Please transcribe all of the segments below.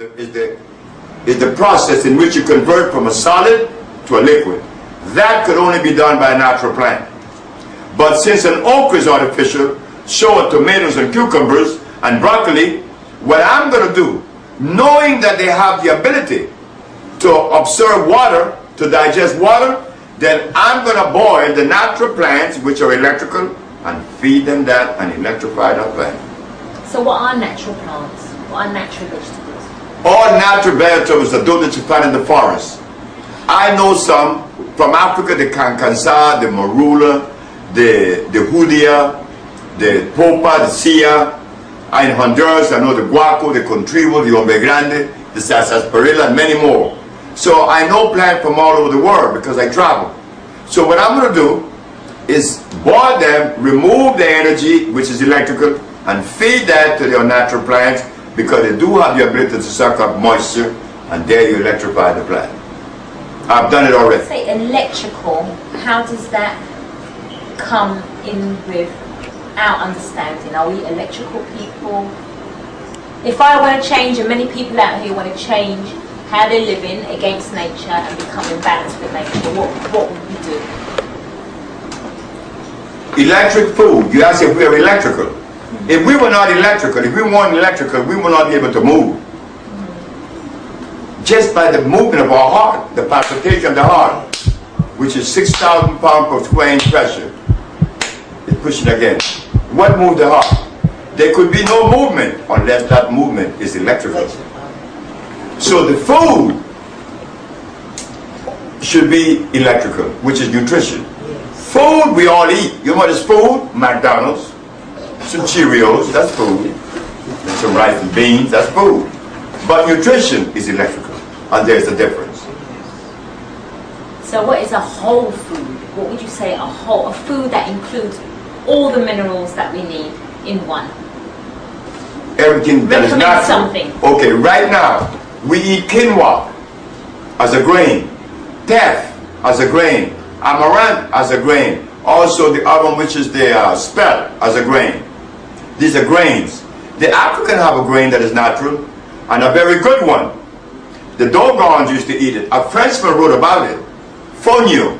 is the process in which you convert from a solid to a liquid. That could only be done by a natural plant. But since an okra is artificial, so are tomatoes and cucumbers and broccoli, what I'm going to do, knowing that they have the ability to absorb water, to digest water, then I'm going to boil the natural plants, which are electrical, and feed them that and electrify that plant. So what are natural plants? What are natural vegetables? All natural vegetables are those that you find in the forest. I know some from Africa, the cancansa, the marula, the judia, the popa, the sia. In Honduras, I know the guaco, the contribo, the hombre grande, the sarsaparilla, and many more. So I know plants from all over the world because I travel. So what I'm going to do is boil them, remove the energy, which is electrical, and feed that to your natural plants because they do have the ability to suck up moisture, and there you electrify the plant. I've done it already. Say electrical, how does that come in with our understanding? Are we electrical people? If I want to change, and many people out here want to change how they're living against nature and become in balance with nature, what would we do? Electric food. You ask if we are electrical. If we were not electrical, if we weren't electrical, we would not be able to move. Just by the movement of our heart, the palpitation of the heart, which is 6,000 pounds per square inch pressure, is pushing against. What moves the heart? There could be no movement unless that movement is electrical. So the food should be electrical, which is nutrition. Food we all eat. You know what is food? McDonald's, some Cheerios, that's food. And some rice and beans, that's food. But nutrition is electrical, and there's a difference. So what is a whole food? What would you say a food that includes all the minerals that we need in one? Everything that is natural. Something. Okay, right now, we eat quinoa as a grain, teff as a grain, amaranth as a grain, also the other one which is the spelt as a grain. These are grains. The African have a grain that is natural and a very good one. The Dogons used to eat it. A Frenchman wrote about it. Fonio.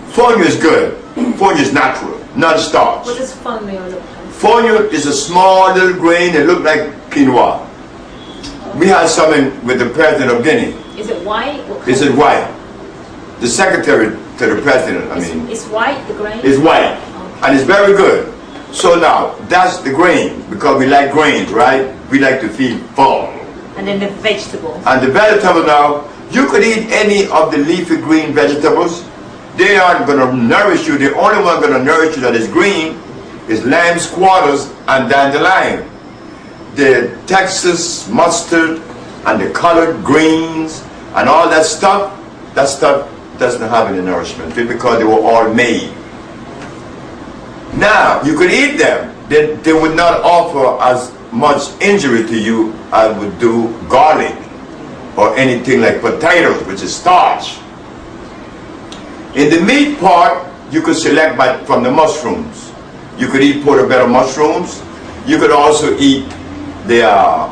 Fonio is good. Fonio is natural, not starch. What does fonio look like? Fonio is a small little grain that looks like quinoa. We had some with the president of Guinea. Is it white? Is it white? The secretary to the president, It's white, the grain? It's white. Okay. And it's very good. So now, that's the grain, because we like grains, right? We like to feed full. And then the vegetables. And the vegetable now, you could eat any of the leafy green vegetables. They aren't going to nourish you. The only one going to nourish you that is green is lamb's quarters and dandelion. The Texas mustard and the colored greens and all that stuff doesn't have any nourishment because they were all made. Now, you could eat them. They would not offer as much injury to you as would do garlic or anything like potatoes, which is starch. In the meat part, you could select from the mushrooms. You could eat portobello mushrooms. You could also eat the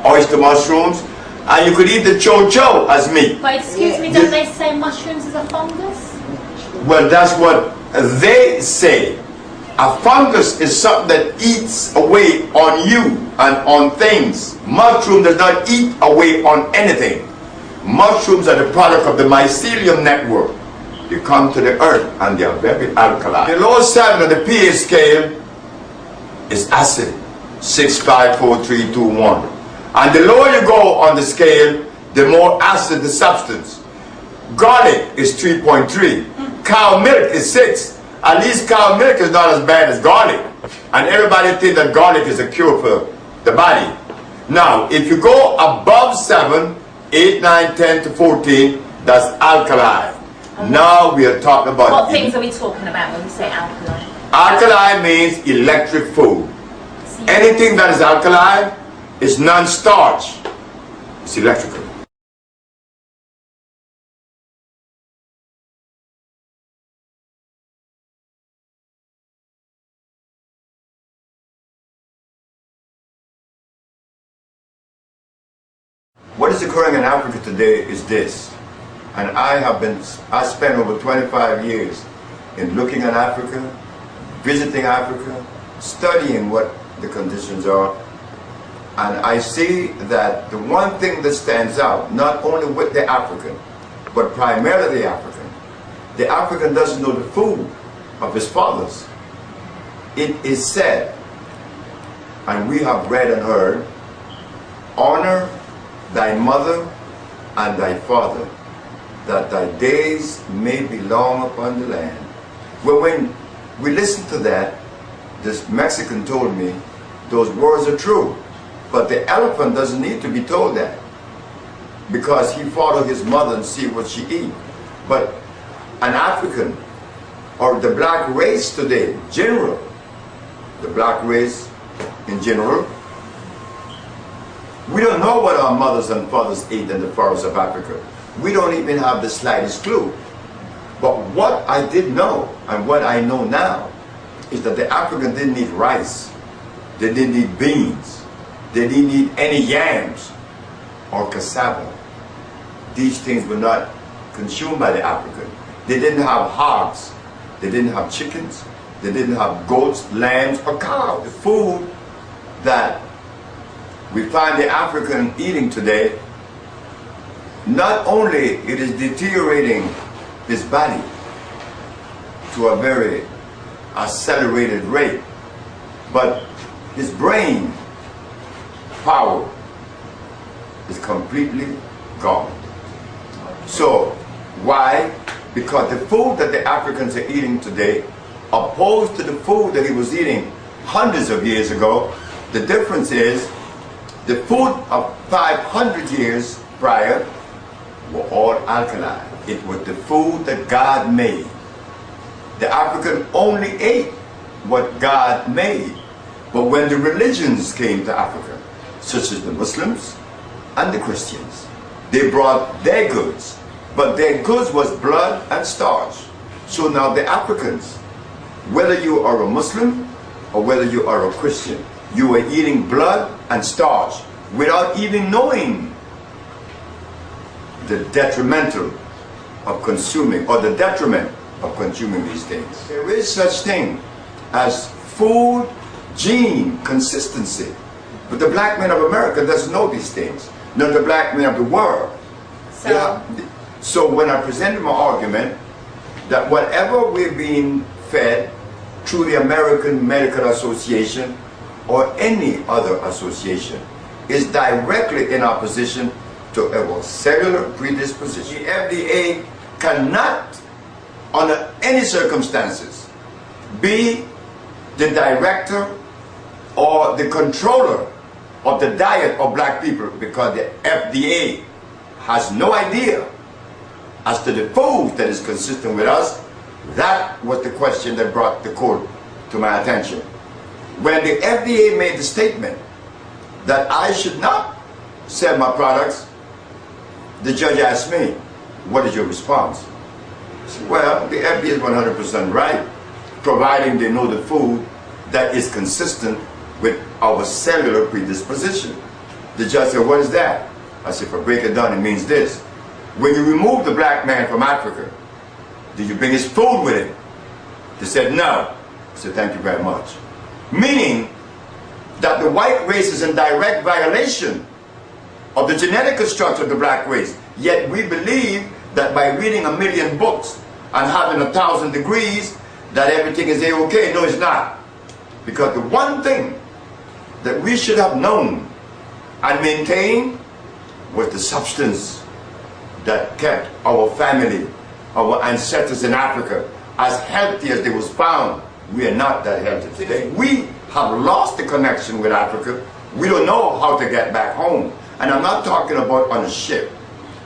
oyster mushrooms. And you could eat the chow as meat. But excuse me, don't they say mushrooms is a fungus? Well, that's what they say. A fungus is something that eats away on you and on things. Mushroom does not eat away on anything. Mushrooms are the product of the mycelium network. They come to the earth and they are very alkaline. The lowest 7 on the pH scale is acid, 6, 5, 4, 3, 2, 1. And the lower you go on the scale, the more acid the substance. Garlic is 3.3. Cow milk is 6. At least cow milk is not as bad as garlic. And everybody thinks that garlic is a cure for the body. Now, if you go above 7, 8, 9, 10 to 14, that's alkali. Okay. Now we are talking about... What things are we talking about when we say alkali? Alkali means electric food. Anything that is alkali is non-starch. It's electrical. What is occurring in Africa today is this, and I spent over 25 years in looking at Africa, visiting Africa, studying what the conditions are, and I see that the one thing that stands out, not only with the African, but primarily the African doesn't know the food of his fathers. It is said, and we have read and heard, honor thy mother and thy father, that thy days may be long upon the land. Well, when we listen to that, this Mexican told me those words are true, but the elephant doesn't need to be told that, because he followed his mother and see what she eat. But an African, or the black race today, general, the black race in general, we don't know what our mothers and fathers ate in the forests of Africa. We don't even have the slightest clue. But what I did know, and what I know now, is that the African didn't eat rice, they didn't eat beans, they didn't eat any yams or cassava. These things were not consumed by the African. They didn't have hogs, they didn't have chickens, they didn't have goats, lambs, or cows. The food that we find the African eating today, not only it is deteriorating his body to a very accelerated rate, but his brain power is completely gone. So why? Because the food that the Africans are eating today, opposed to the food that he was eating hundreds of years ago, the difference is the food of 500 years prior were all alkaline. It was the food that God made. The African only ate what God made. But when the religions came to Africa, such as the Muslims and the Christians, they brought their goods. But their goods was blood and starch. So now the Africans, whether you are a Muslim or whether you are a Christian, you are eating blood and starch without even knowing the detrimental of consuming, or the detriment of consuming these things. There is such thing as food gene consistency. But the black man of America doesn't know these things, nor the black man of the world. So when I presented my argument that whatever we're being fed through the American Medical Association or any other association is directly in opposition to our cellular predisposition. The FDA cannot, under any circumstances, be the director or the controller of the diet of black people, because the FDA has no idea as to the food that is consistent with us. That was the question that brought the court to my attention. When the FDA made the statement that I should not sell my products, the judge asked me, what is your response? I said, well, the FDA is 100% right, providing they know the food that is consistent with our cellular predisposition. The judge said, what is that? I said, if I break it down, it means this. When you remove the black man from Africa, did you bring his food with him? They said, no. I said, thank you very much. Meaning that the white race is in direct violation of the genetic structure of the black race. Yet we believe that by reading 1 million books and having 1,000 degrees, that everything is A-okay. No, it's not. Because the one thing that we should have known and maintained was the substance that kept our family, our ancestors in Africa, as healthy as they was found. We are not that healthy today. We have lost the connection with Africa. We don't know how to get back home. And I'm not talking about on a ship.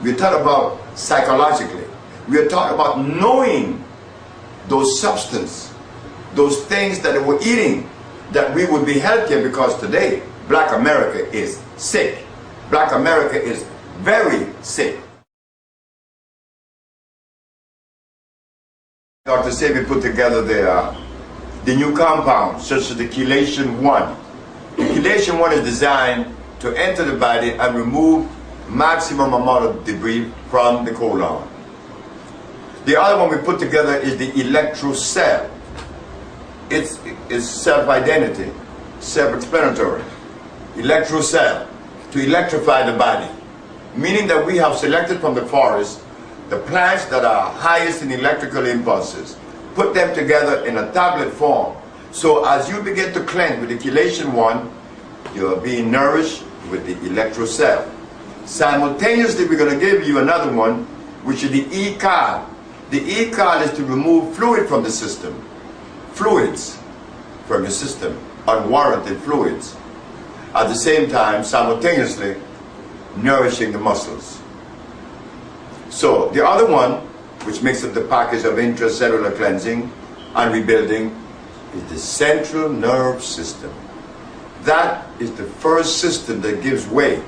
We're talking about psychologically. We're talking about knowing those substances, those things that they were eating, that we would be healthier, because today, black America is sick. Black America is very sick. Dr. Sebi put together the new compound, such as the chelation 1. The chelation 1 is designed to enter the body and remove maximum amount of debris from the colon. The other one we put together is the electro cell. It's self-identity, self-explanatory. Electro cell, to electrify the body. Meaning that we have selected from the forest the plants that are highest in electrical impulses, put them together in a tablet form. So as you begin to cleanse with the chelation one, you're being nourished with the electro cell. Simultaneously, we're going to give you another one, which is the E-card. The E-card is to remove fluid from the system. Fluids from the system, unwarranted fluids. At the same time, simultaneously, nourishing the muscles. So, the other one, which makes up the package of intracellular cleansing and rebuilding, is the central nerve system. That is the first system that gives way